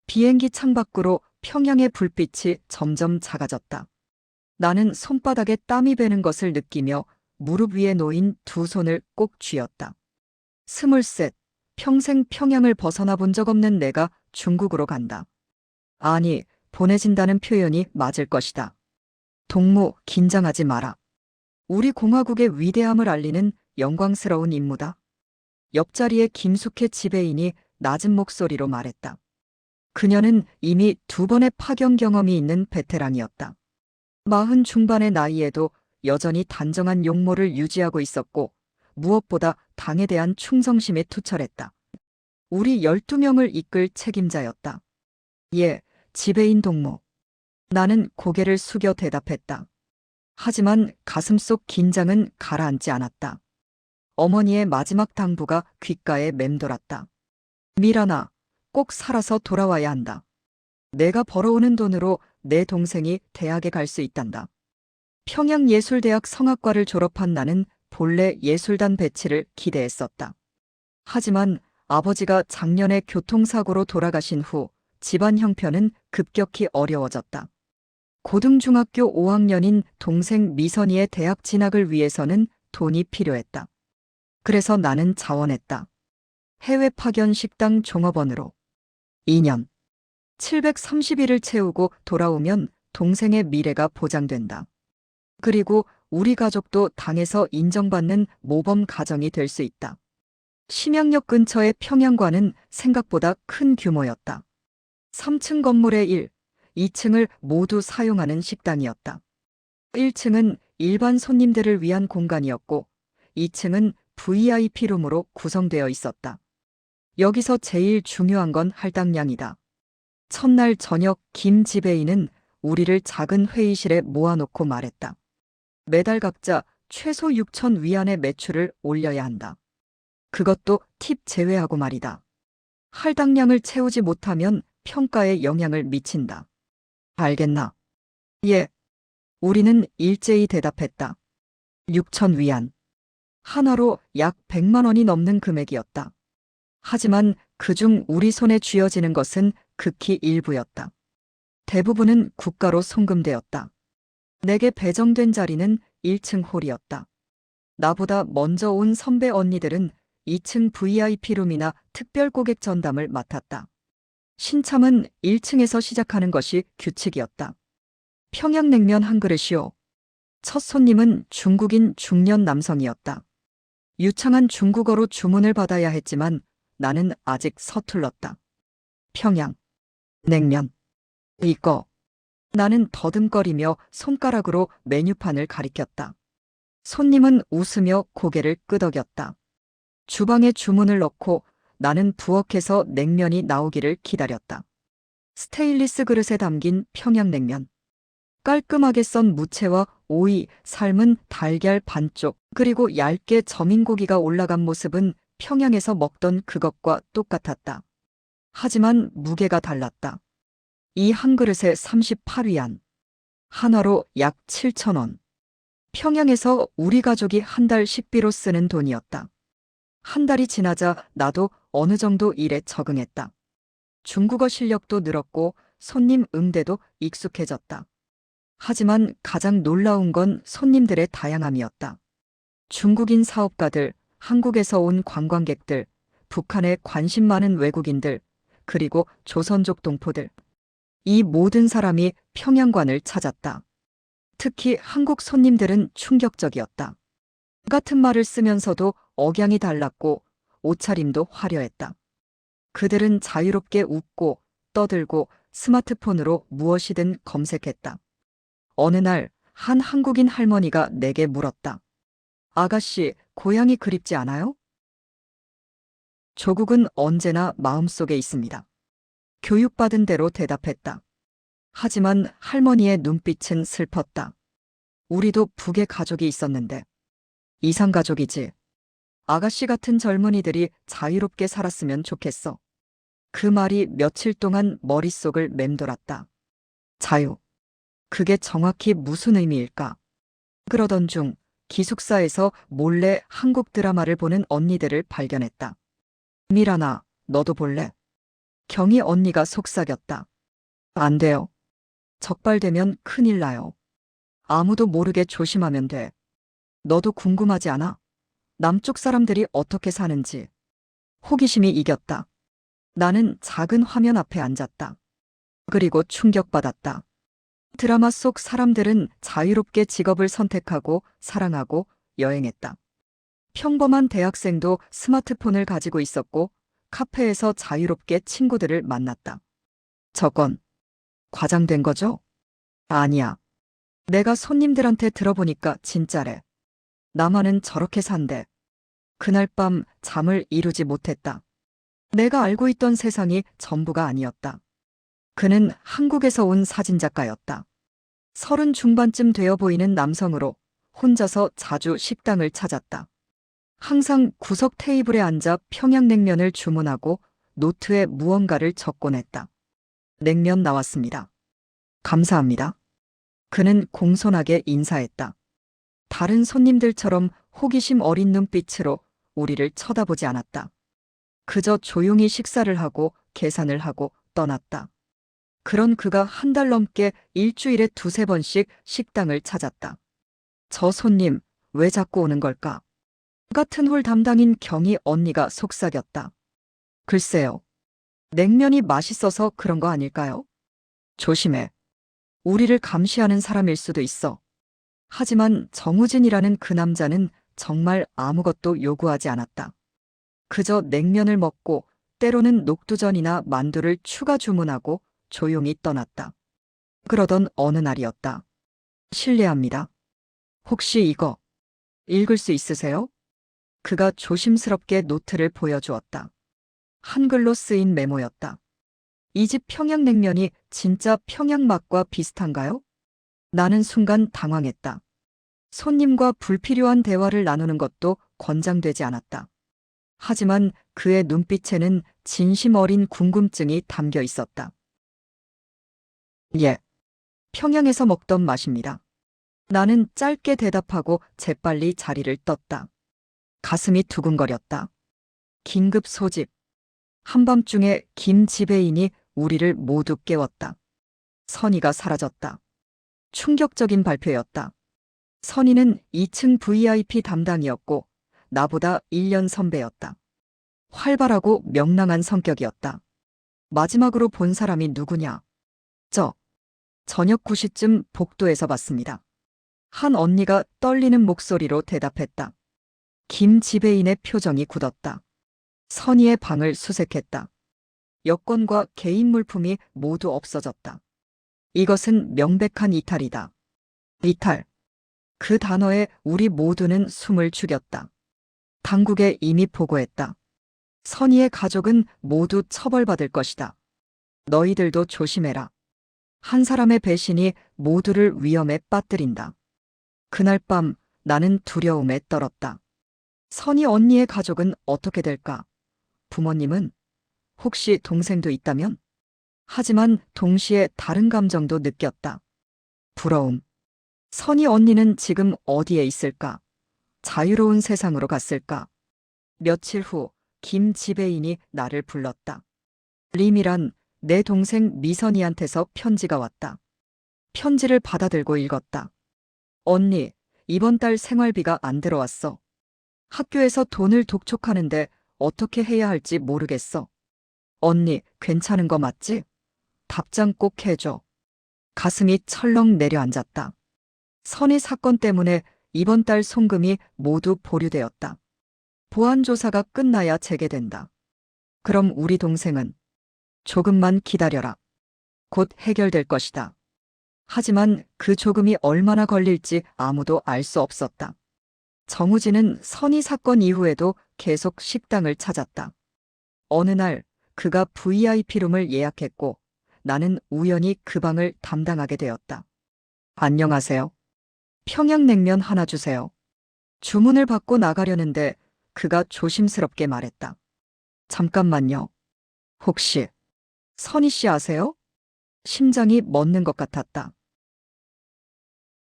비행기 창밖으로 평양의 불빛이 점점 작아졌다. 나는 손바닥에 땀이 배는 것을 느끼며 무릎 위에 놓인 두 손을 꼭 쥐었다. 23, 평생 평양을 벗어나 본 적 없는 내가 중국으로 간다. 아니, 보내진다는 표현이 맞을 것이다. 동무, 긴장하지 마라. 우리 공화국의 위대함을 알리는 영광스러운 임무다. 옆자리의 김숙혜 지배인이 낮은 목소리로 말했다. 그녀는 이미 2번의 파견 경험이 있는 베테랑이었다. 40 중반의 나이에도 여전히 단정한 용모를 유지하고 있었고 무엇보다 당에 대한 충성심에 투철했다. 우리 12명을 이끌 책임자였다. 예, 지배인 동무. 나는 고개를 숙여 대답했다. 하지만 가슴속 긴장은 가라앉지 않았다. 어머니의 마지막 당부가 귓가에 맴돌았다. 미란아, 꼭 살아서 돌아와야 한다. 내가 벌어오는 돈으로 내 동생이 대학에 갈 수 있단다. 평양예술대학 성악과를 졸업한 나는 본래 예술단 배치를 기대했었다. 하지만 아버지가 작년에 교통사고로 돌아가신 후 집안 형편은 급격히 어려워졌다. 고등중학교 5학년인 동생 미선이의 대학 진학을 위해서는 돈이 필요했다. 그래서 나는 자원했다. 해외 파견 식당 종업원으로 2년 730일을 채우고 돌아오면 동생의 미래가 보장된다. 그리고 우리 가족도 당에서 인정받는 모범 가정이 될 수 있다. 심양역 근처의 평양과는 생각보다 큰 규모였다. 3층 건물의 1, 2층을 모두 사용하는 식당이었다. 1층은 일반 손님들을 위한 공간이었고 2층은 VIP룸으로 구성되어 있었다. 여기서 제일 중요한 건 할당량이다. 첫날 저녁 김 지배인은 우리를 작은 회의실에 모아놓고 말했다. 매달 각자 최소 6천 위안의 매출을 올려야 한다. 그것도 팁 제외하고 말이다. 할당량을 채우지 못하면 평가에 영향을 미친다. 알겠나? 예. 우리는 일제히 대답했다. 6천 위안. 하나로 약 100만 원이 넘는 금액이었다. 하지만 그중 우리 손에 쥐어지는 것은 극히 일부였다. 대부분은 국가로 송금되었다. 내게 배정된 자리는 1층 홀이었다. 나보다 먼저 온 선배 언니들은 2층 VIP룸이나 특별 고객 전담을 맡았다. 신참은 1층에서 시작하는 것이 규칙이었다. 평양냉면 한 그릇이요. 첫 손님은 중국인 중년 남성이었다. 유창한 중국어로 주문을 받아야 했지만 나는 아직 서툴렀다. 평양. 냉면. 이거. 나는 더듬거리며 손가락으로 메뉴판을 가리켰다. 손님은 웃으며 고개를 끄덕였다. 주방에 주문을 넣고 나는 부엌에서 냉면이 나오기를 기다렸다. 스테인리스 그릇에 담긴 평양냉면. 깔끔하게 썬 무채와 오이, 삶은 달걀 반쪽, 그리고 얇게 저민 고기가 올라간 모습은 평양에서 먹던 그것과 똑같았다. 하지만 무게가 달랐다. 이 한 그릇에 38위안. 한화로 약 7,000원. 평양에서 우리 가족이 한 달 식비로 쓰는 돈이었다. 한 달이 지나자 나도 어느 정도 일에 적응했다. 중국어 실력도 늘었고 손님 응대도 익숙해졌다. 하지만 가장 놀라운 건 손님들의 다양함이었다. 중국인 사업가들, 한국에서 온 관광객들, 북한에 관심 많은 외국인들, 그리고 조선족 동포들. 이 모든 사람이 평양관을 찾았다. 특히 한국 손님들은 충격적이었다. 같은 말을 쓰면서도 억양이 달랐고 옷차림도 화려했다. 그들은 자유롭게 웃고 떠들고 스마트폰으로 무엇이든 검색했다. 어느 날 한 한국인 할머니가 내게 물었다. 아가씨, 고향이 그립지 않아요? 조국은 언제나 마음속에 있습니다. 교육받은 대로 대답했다. 하지만 할머니의 눈빛은 슬펐다. 우리도 북에 가족이 있었는데. 이상가족이지. 아가씨 같은 젊은이들이 자유롭게 살았으면 좋겠어. 그 말이 며칠 동안 머릿속을 맴돌았다. 자유. 그게 정확히 무슨 의미일까? 그러던 중 기숙사에서 몰래 한국 드라마를 보는 언니들을 발견했다. 미란아, 너도 볼래? 경희 언니가 속삭였다. 안 돼요. 적발되면 큰일 나요. 아무도 모르게 조심하면 돼. 너도 궁금하지 않아? 남쪽 사람들이 어떻게 사는지. 호기심이 이겼다. 나는 작은 화면 앞에 앉았다. 그리고 충격받았다. 드라마 속 사람들은 자유롭게 직업을 선택하고 사랑하고 여행했다. 평범한 대학생도 스마트폰을 가지고 있었고 카페에서 자유롭게 친구들을 만났다. 저건 과장된 거죠? 아니야. 내가 손님들한테 들어보니까 진짜래. 나만은 저렇게 산대. 그날 밤 잠을 이루지 못했다. 내가 알고 있던 세상이 전부가 아니었다. 그는 한국에서 온 사진작가였다. 30 중반쯤 되어 보이는 남성으로 혼자서 자주 식당을 찾았다. 항상 구석 테이블에 앉아 평양냉면을 주문하고 노트에 무언가를 적곤 했다. 냉면 나왔습니다. 감사합니다. 그는 공손하게 인사했다. 다른 손님들처럼 호기심 어린 눈빛으로 우리를 쳐다보지 않았다. 그저 조용히 식사를 하고 계산을 하고 떠났다. 그런 그가 한 달 넘게 일주일에 두세 번씩 식당을 찾았다. 저 손님, 왜 자꾸 오는 걸까? 같은 홀 담당인 경희 언니가 속삭였다. 글쎄요. 냉면이 맛있어서 그런 거 아닐까요? 조심해. 우리를 감시하는 사람일 수도 있어. 하지만 정우진이라는 그 남자는 정말 아무것도 요구하지 않았다. 그저 냉면을 먹고 때로는 녹두전이나 만두를 추가 주문하고 조용히 떠났다. 그러던 어느 날이었다. 실례합니다. 혹시 이거 읽을 수 있으세요? 그가 조심스럽게 노트를 보여주었다. 한글로 쓰인 메모였다. 이 집 평양냉면이 진짜 평양 맛과 비슷한가요? 나는 순간 당황했다. 손님과 불필요한 대화를 나누는 것도 권장되지 않았다. 하지만 그의 눈빛에는 진심 어린 궁금증이 담겨 있었다. 예, 평양에서 먹던 맛입니다. 나는 짧게 대답하고 재빨리 자리를 떴다. 가슴이 두근거렸다. 긴급 소집. 한밤중에 김 지배인이 우리를 모두 깨웠다. 선희가 사라졌다. 충격적인 발표였다. 선희는 2층 VIP 담당이었고 나보다 1년 선배였다. 활발하고 명랑한 성격이었다. 마지막으로 본 사람이 누구냐? 저녁 9시쯤 복도에서 봤습니다. 한 언니가 떨리는 목소리로 대답했다. 김 지배인의 표정이 굳었다. 선희의 방을 수색했다. 여권과 개인 물품이 모두 없어졌다. 이것은 명백한 이탈이다. 이탈. 그 단어에 우리 모두는 숨을 죽였다. 당국에 이미 보고했다. 선희의 가족은 모두 처벌받을 것이다. 너희들도 조심해라. 한 사람의 배신이 모두를 위험에 빠뜨린다. 그날 밤 나는 두려움에 떨었다. 선희 언니의 가족은 어떻게 될까? 부모님은? 혹시 동생도 있다면? 하지만 동시에 다른 감정도 느꼈다. 부러움. 선희 언니는 지금 어디에 있을까? 자유로운 세상으로 갔을까? 며칠 후 김 지배인이 나를 불렀다. 림이란 내 동생 미선이한테서 편지가 왔다. 편지를 받아들고 읽었다. 언니, 이번 달 생활비가 안 들어왔어. 학교에서 돈을 독촉하는데 어떻게 해야 할지 모르겠어. 언니, 괜찮은 거 맞지? 답장 꼭 해줘. 가슴이 철렁 내려앉았다. 선희 사건 때문에 이번 달 송금이 모두 보류되었다. 보안 조사가 끝나야 재개된다. 그럼 우리 동생은? 조금만 기다려라. 곧 해결될 것이다. 하지만 그 조금이 얼마나 걸릴지 아무도 알 수 없었다. 정우진은 선희 사건 이후에도 계속 식당을 찾았다. 어느 날 그가 VIP룸을 예약했고 나는 우연히 그 방을 담당하게 되었다. 안녕하세요. 평양냉면 하나 주세요. 주문을 받고 나가려는데 그가 조심스럽게 말했다. 잠깐만요. 혹시 선희 씨 아세요? 심장이 멎는 것 같았다.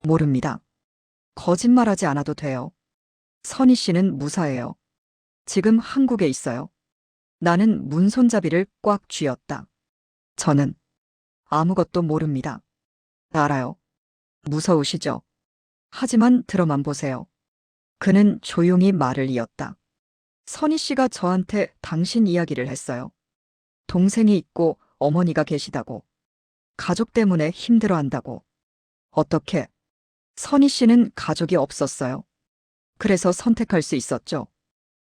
모릅니다. 거짓말하지 않아도 돼요. 선희 씨는 무사해요. 지금 한국에 있어요. 나는 문손잡이를 꽉 쥐었다. 저는 아무것도 모릅니다. 알아요. 무서우시죠? 하지만 들어만 보세요. 그는 조용히 말을 이었다. 선희 씨가 저한테 당신 이야기를 했어요. 동생이 있고 어머니가 계시다고. 가족 때문에 힘들어한다고. 어떻게? 선희 씨는 가족이 없었어요. 그래서 선택할 수 있었죠.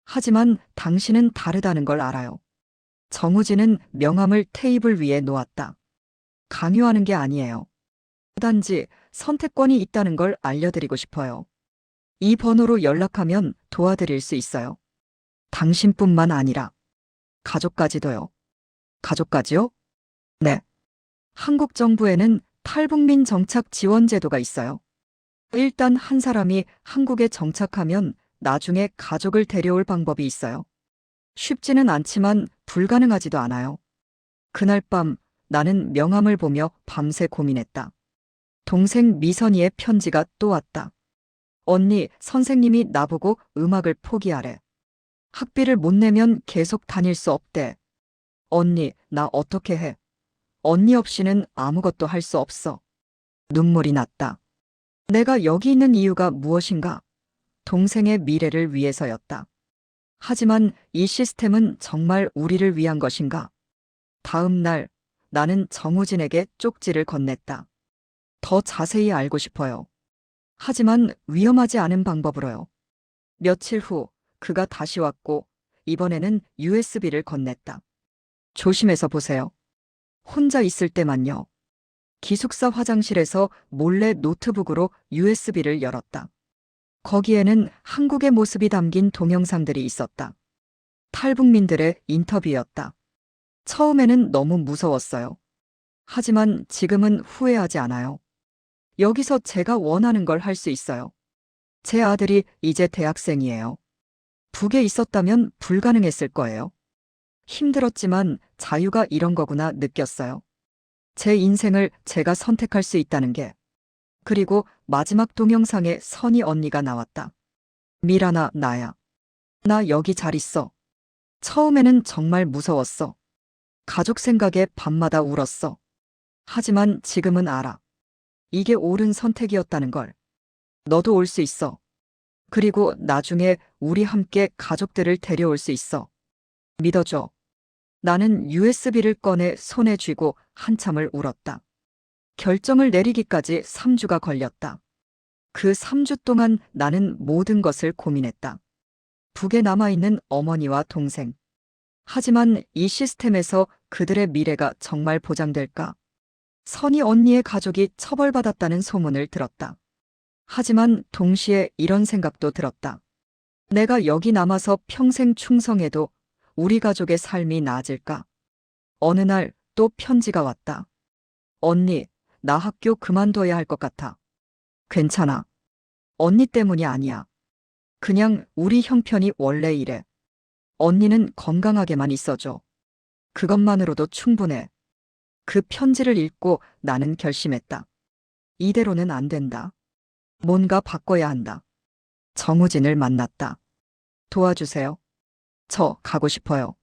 하지만 당신은 다르다는 걸 알아요. 정우진은 명함을 테이블 위에 놓았다. 강요하는 게 아니에요. 단지 선택권이 있다는 걸 알려드리고 싶어요. 이 번호로 연락하면 도와드릴 수 있어요. 당신뿐만 아니라 가족까지도요. 가족까지요? 네. 한국 정부에는 탈북민 정착 지원 제도가 있어요. 일단 한 사람이 한국에 정착하면 나중에 가족을 데려올 방법이 있어요. 쉽지는 않지만 불가능하지도 않아요. 그날 밤 나는 명함을 보며 밤새 고민했다. 동생 미선이의 편지가 또 왔다. 언니, 선생님이 나보고 음악을 포기하래. 학비를 못 내면 계속 다닐 수 없대. 언니, 나 어떻게 해? 언니 없이는 아무것도 할 수 없어. 눈물이 났다. 내가 여기 있는 이유가 무엇인가? 동생의 미래를 위해서였다. 하지만 이 시스템은 정말 우리를 위한 것인가? 다음 날 나는 정우진에게 쪽지를 건넸다. 더 자세히 알고 싶어요. 하지만 위험하지 않은 방법으로요. 며칠 후 그가 다시 왔고 이번에는 USB를 건넸다. 조심해서 보세요. 혼자 있을 때만요. 기숙사 화장실에서 몰래 노트북으로 USB를 열었다. 거기에는 한국의 모습이 담긴 동영상들이 있었다. 탈북민들의 인터뷰였다. 처음에는 너무 무서웠어요. 하지만 지금은 후회하지 않아요. 여기서 제가 원하는 걸 할 수 있어요. 제 아들이 이제 대학생이에요. 북에 있었다면 불가능했을 거예요. 힘들었지만 자유가 이런 거구나 느꼈어요. 제 인생을 제가 선택할 수 있다는 게. 그리고 마지막 동영상에 선희 언니가 나왔다. 미란아, 나야. 나 여기 잘 있어. 처음에는 정말 무서웠어. 가족 생각에 밤마다 울었어. 하지만 지금은 알아. 이게 옳은 선택이었다는 걸. 너도 올 수 있어. 그리고 나중에 우리 함께 가족들을 데려올 수 있어. 믿어줘. 나는 USB를 꺼내 손에 쥐고 한참을 울었다. 결정을 내리기까지 3주가 걸렸다. 그 3주 동안 나는 모든 것을 고민했다. 북에 남아있는 어머니와 동생. 하지만 이 시스템에서 그들의 미래가 정말 보장될까? 선희 언니의 가족이 처벌받았다는 소문을 들었다. 하지만 동시에 이런 생각도 들었다. 내가 여기 남아서 평생 충성해도 우리 가족의 삶이 나아질까? 어느 날 또 편지가 왔다. 언니, 나 학교 그만둬야 할 것 같아. 괜찮아. 언니 때문이 아니야. 그냥 우리 형편이 원래 이래. 언니는 건강하게만 있어줘. 그것만으로도 충분해. 그 편지를 읽고 나는 결심했다. 이대로는 안 된다. 뭔가 바꿔야 한다. 정우진을 만났다. 도와주세요. 저 가고 싶어요.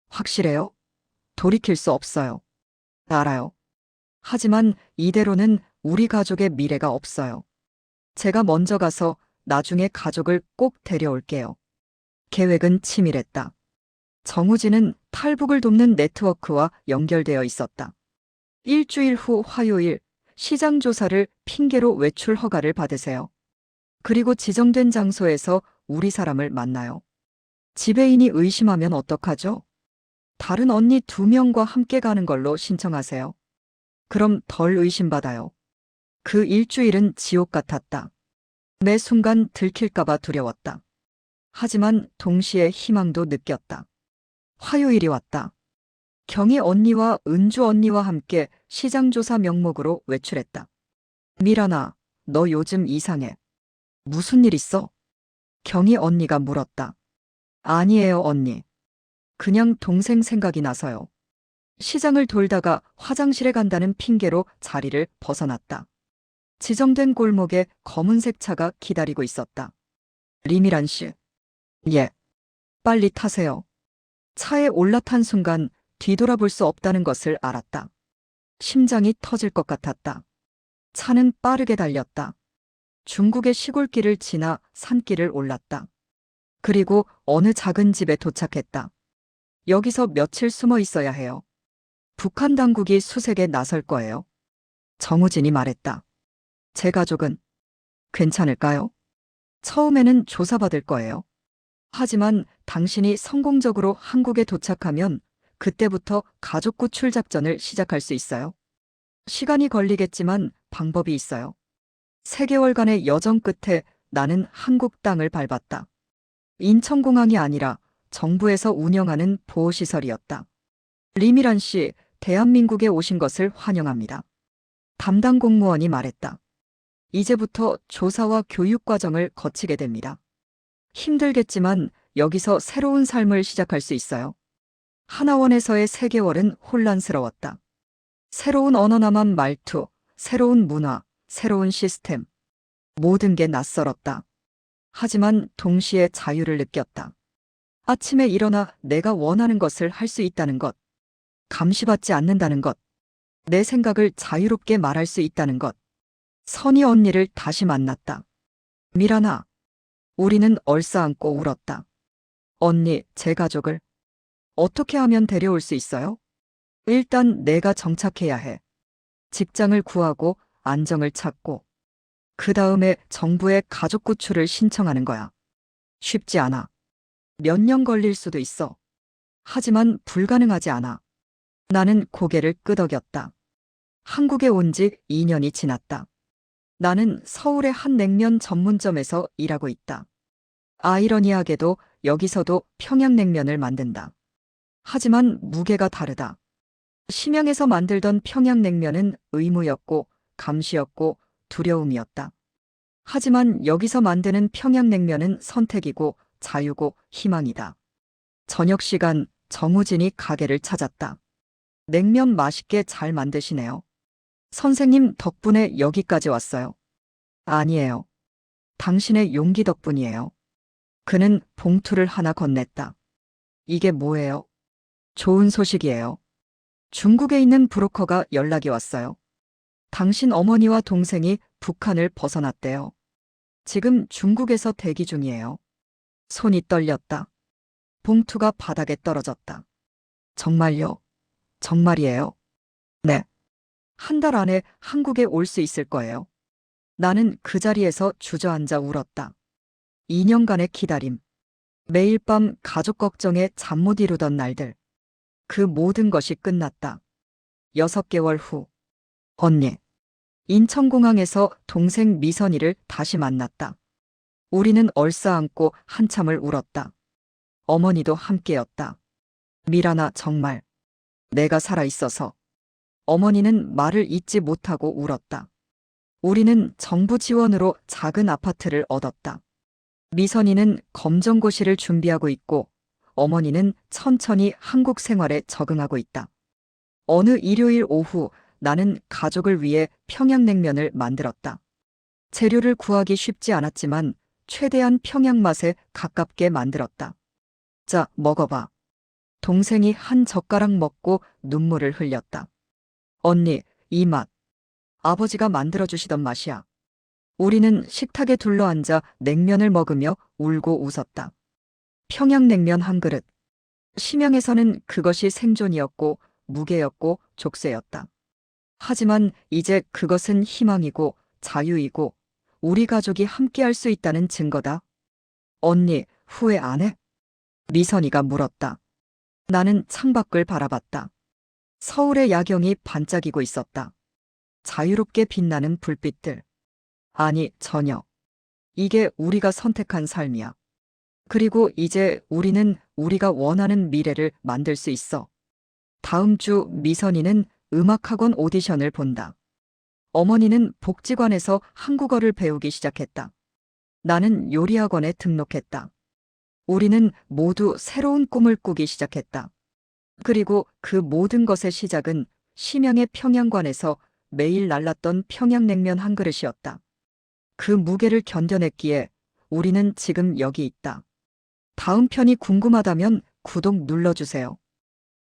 확실해요? 돌이킬 수 없어요. 알아요. 하지만 이대로는 우리 가족의 미래가 없어요. 제가 먼저 가서 나중에 가족을 꼭 데려올게요. 계획은 치밀했다. 정우진은 탈북을 돕는 네트워크와 연결되어 있었다. 일주일 후 화요일 시장 조사를 핑계로 외출 허가를 받으세요. 그리고 지정된 장소에서 우리 사람을 만나요. 지배인이 의심하면 어떡하죠? 다른 언니 2명과 함께 가는 걸로 신청하세요. 그럼 덜 의심받아요. 그 일주일은 지옥 같았다. 매 순간 들킬까봐 두려웠다. 하지만 동시에 희망도 느꼈다. 화요일이 왔다. 경희 언니와 은주 언니와 함께 시장조사 명목으로 외출했다. 미란아, 너 요즘 이상해. 무슨 일 있어? 경희 언니가 물었다. 아니에요, 언니. 그냥 동생 생각이 나서요. 시장을 돌다가 화장실에 간다는 핑계로 자리를 벗어났다. 지정된 골목에 검은색 차가 기다리고 있었다. 리미란 씨. 예. 빨리 타세요. 차에 올라탄 순간 뒤돌아볼 수 없다는 것을 알았다. 심장이 터질 것 같았다. 차는 빠르게 달렸다. 중국의 시골길을 지나 산길을 올랐다. 그리고 어느 작은 집에 도착했다. 여기서 며칠 숨어 있어야 해요. 북한 당국이 수색에 나설 거예요. 정우진이 말했다. 제 가족은 괜찮을까요? 처음에는 조사받을 거예요. 하지만 당신이 성공적으로 한국에 도착하면 그때부터 가족 구출 작전을 시작할 수 있어요. 시간이 걸리겠지만 방법이 있어요. 3개월간의 여정 끝에 나는 한국 땅을 밟았다. 인천공항이 아니라 정부에서 운영하는 보호시설이었다. 리미란 씨, 대한민국에 오신 것을 환영합니다. 담당 공무원이 말했다. 이제부터 조사와 교육 과정을 거치게 됩니다. 힘들겠지만 여기서 새로운 삶을 시작할 수 있어요. 하나원에서의 3개월은 혼란스러웠다. 새로운 언어남한 말투, 새로운 문화, 새로운 시스템. 모든 게 낯설었다. 하지만 동시에 자유를 느꼈다. 아침에 일어나 내가 원하는 것을 할 수 있다는 것. 감시받지 않는다는 것. 내 생각을 자유롭게 말할 수 있다는 것. 선희 언니를 다시 만났다. 미란아. 우리는 얼싸안고 울었다. 언니, 제 가족을 어떻게 하면 데려올 수 있어요? 일단 내가 정착해야 해. 직장을 구하고 안정을 찾고 그 다음에 정부에 가족 구출을 신청하는 거야. 쉽지 않아. 몇 년 걸릴 수도 있어. 하지만 불가능하지 않아. 나는 고개를 끄덕였다. 한국에 온 지 2년이 지났다. 나는 서울의 한 냉면 전문점에서 일하고 있다. 아이러니하게도 여기서도 평양냉면을 만든다. 하지만 무게가 다르다. 심양에서 만들던 평양냉면은 의무였고 감시였고 두려움이었다. 하지만 여기서 만드는 평양냉면은 선택이고 자유고 희망이다. 저녁 시간 정우진이 가게를 찾았다. 냉면 맛있게 잘 만드시네요. 선생님 덕분에 여기까지 왔어요. 아니에요. 당신의 용기 덕분이에요. 그는 봉투를 하나 건넸다. 이게 뭐예요? 좋은 소식이에요. 중국에 있는 브로커가 연락이 왔어요. 당신 어머니와 동생이 북한을 벗어났대요. 지금 중국에서 대기 중이에요. 손이 떨렸다. 봉투가 바닥에 떨어졌다. 정말요? 정말이에요? 네. 한 달 안에 한국에 올 수 있을 거예요. 나는 그 자리에서 주저앉아 울었다. 2년간의 기다림. 매일 밤 가족 걱정에 잠 못 이루던 날들. 그 모든 것이 끝났다. 6개월 후. 언니. 인천공항에서 동생 미선이를 다시 만났다. 우리는 얼싸안고 한참을 울었다. 어머니도 함께였다. 미란아, 정말. 내가 살아있어서. 어머니는 말을 잇지 못하고 울었다. 우리는 정부 지원으로 작은 아파트를 얻었다. 미선이는 검정고시를 준비하고 있고 어머니는 천천히 한국 생활에 적응하고 있다. 어느 일요일 오후 나는 가족을 위해 평양냉면을 만들었다. 재료를 구하기 쉽지 않았지만 최대한 평양 맛에 가깝게 만들었다. 자, 먹어봐. 동생이 한 젓가락 먹고 눈물을 흘렸다. 언니, 이 맛. 아버지가 만들어주시던 맛이야. 우리는 식탁에 둘러앉아 냉면을 먹으며 울고 웃었다. 평양냉면 한 그릇. 심양에서는 그것이 생존이었고 무게였고 족쇄였다. 하지만 이제 그것은 희망이고 자유이고 우리 가족이 함께할 수 있다는 증거다. 언니, 후회 안 해? 미선이가 물었다. 나는 창밖을 바라봤다. 서울의 야경이 반짝이고 있었다. 자유롭게 빛나는 불빛들. 아니, 전혀. 이게 우리가 선택한 삶이야. 그리고 이제 우리는 우리가 원하는 미래를 만들 수 있어. 다음 주 미선이는 음악학원 오디션을 본다. 어머니는 복지관에서 한국어를 배우기 시작했다. 나는 요리학원에 등록했다. 우리는 모두 새로운 꿈을 꾸기 시작했다. 그리고 그 모든 것의 시작은 심양의 평양관에서 매일 날랐던 평양냉면 한 그릇이었다. 그 무게를 견뎌냈기에 우리는 지금 여기 있다. 다음 편이 궁금하다면 구독 눌러주세요.